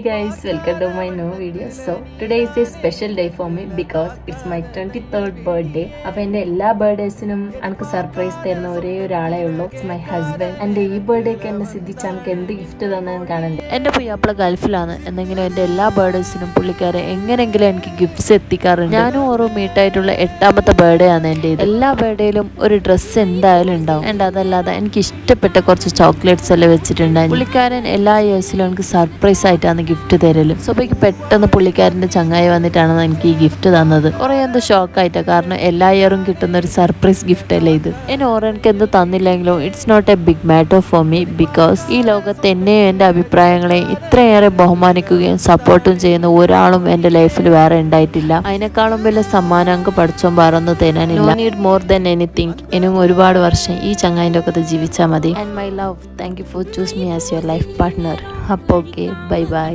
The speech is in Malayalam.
Guys, welcome to my new video. So today is a special day for me because it's my 23rd birthday. അപ്പോൾ എൻ്റെ എല്ലാ ബർത്ത്ഡേസിനും എനിക്ക് സർപ്രൈസ് തരുന്ന ഒരേ ഒരാളേ ഉള്ളൂ. It's my husband. എൻ്റെ ഈ ബർത്ത്ഡേക്ക് എന്നെ സിദ്ധിച്ച് എനിക്ക് എന്ത് ഗിഫ്റ്റ് തന്നെ കാണണ്ടേ. എൻ്റെ പുയ്യാപ്പിള ഗൾഫിലാണ്. എന്തെങ്കിലും എൻ്റെ എല്ലാ ബർത്ത്ഡേസിനും പുള്ളിക്കാരെ എങ്ങനെയെങ്കിലും എനിക്ക് ഗിഫ്റ്റ്സ് എത്തിക്കാറുണ്ട്. ഞാനും ഓരോ മീറ്റായിട്ടുള്ള 8ാമത്തെ ബർത്ത്ഡേ ആണ് എൻ്റെ. എല്ലാ ബർത്ത്ഡേയിലും ഒരു ഡ്രസ്സ് എന്തായാലും ഉണ്ടാവും. എൻ്റെ അതല്ലാതെ എനിക്ക് ഇഷ്ടപ്പെട്ട കുറച്ച് ചോക്ലേറ്റ്സ് എല്ലാം വെച്ചിട്ടുണ്ടായിരുന്നു. പുള്ളിക്കാരൻ എല്ലാ ഇയേഴ്സിലും എനിക്ക് സർപ്രൈസ് ആയിട്ടാണ് ഗിഫ്റ്റ് തരലും. സോ എനിക്ക് പെട്ടെന്ന് പുള്ളിക്കാരൻ്റെ ചങ്ങായി വന്നിട്ടാണ് എനിക്ക് ഈ ഗിഫ്റ്റ് തന്നത്. കുറെ എന്തോ ഷോക്കായിട്ടാണ്, കാരണം എല്ലാ ഇയറും കിട്ടുന്ന ഒരു സർപ്രൈസ് ഗിഫ്റ്റ് അല്ലേ ഇത്. എന്നെ എനിക്ക് എന്ത് തന്നില്ലെങ്കിലും it's not a big matter for me, because ഈ ലോകത്ത് എന്നെയും എൻ്റെ അഭിപ്രായങ്ങളെയും ഇത്രയേറെ ബഹുമാനിക്കുകയും സപ്പോർട്ടും ചെയ്യുന്ന ഒരാളും എൻ്റെ ലൈഫിൽ വേറെ ഉണ്ടായിട്ടില്ല. അതിനേക്കാളും വലിയ സമ്മാനം അങ്ങ് പഠിച്ചോ പറന്നു തരാനില്ല. No need more than anything. ഇനിയും ഒരുപാട് വർഷം ഈ ചങ്ങായിൻ്റെ ഒക്കെ ജീവിച്ചാൽ മതി. And my love, thank you for choose me as your life partner. അപ്പോൾ ഓക്കെ, ബൈ ബൈ.